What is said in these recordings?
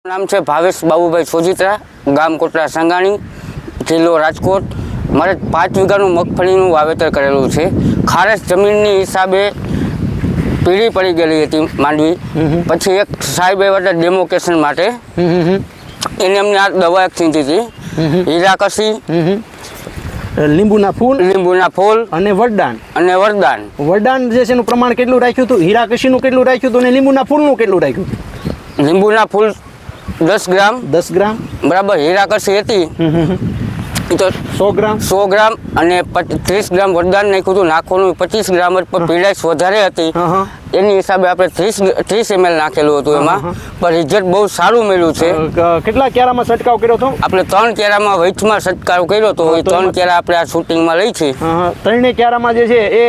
નામ છે ભાવેશ બાબુભાઈ સોજિત્રા, ગામ કોટડા સંગાણી, જિલ્લો રાજકોટ. મારે 5 વીઘાનું મગફળીનું વાવેતર કરેલું છે. ખારેશ જમીનની હિસાબે પીળી પડી ગયેલી હતી માંડવી. પછી એક સાહેબ આવ્યા હતા ડેમોકેશન માટે, એને અમને આ દવા એક ચીંધી હતી, હીરાકસી, લીંબુના ફૂલ અને વરદાન. વરદાન જે છે એનું પ્રમાણ કેટલું રાખ્યું હતું, હીરાકસીનું કેટલું રાખ્યું હતું અને લીંબુના ફૂલનું કેટલું રાખ્યું હતું? લીંબુના ફૂલ 10 ગ્રામ બરાબર. હીરાકસી હતી તો 100 ગ્રામ અને 30 ગ્રામ વરદાન નાખ્યું હતું. નાખવાનું 25 ગ્રામ પર પીળાશ વધારે હતી એની હિસાબે આપણે 30 ml નાખેલું હતું એમાં, પણ રિઝલ્ટ બહુ સારું મળ્યું છે. કેટલા ક્યારામાં છંટકાવ કર્યો હતો? આપણે 3 ક્યારામાં વચમાં છંટકાવ કર્યો હતો. 3 ક્યારા આપણે આ શૂટિંગમાં લઈ છે. 3 ક્યારામાં જે છે એ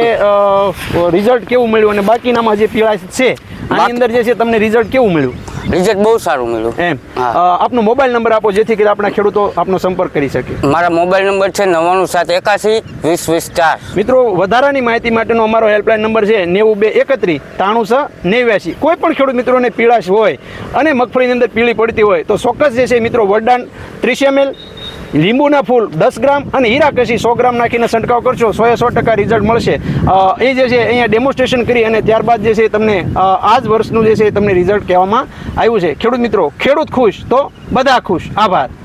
રિઝલ્ટ કેવું મળ્યું અને બાકીનામાં જે પીળાશ છે આની અંદર જે છે તમને રિઝલ્ટ કેવું મળ્યું? રિઝલ્ટ બહુ સારું મળ્યું. એમ આપનો મોબાઈલ નંબર આપો જેથી કરી આપણા ખેડૂતો આપનો સંપર્ક કરી શકે. મારા મોબાઈલ નંબર છે 9971802020. મિત્રો, વધારાની માહિતી માટેનો અમારો હેલ્પલાઇન નંબર છે 9231 39689. કોઈ પણ ખેડૂત મિત્રોને પીળાશ હોય અને મગફળીની અંદર પીળી પડતી હોય તો ચોક્કસ જે છે મિત્રો વરદાન 30 ml, લીંબુના ફૂલ 10 ગ્રામ અને હીરાકસી 100 ગ્રામ નાખીને છંટકાવ કરશો, 100% રિઝલ્ટ મળશે. એ જે છે અહીંયા ડેમોન્સ્ટ્રેશન કરી અને ત્યારબાદ જે છે તમને આ જ વર્ષનું જે છે તમને રિઝલ્ટ કહેવામાં આવ્યું છે. ખેડૂત મિત્રો, ખેડૂત ખુશ તો બધા ખુશ. આભાર.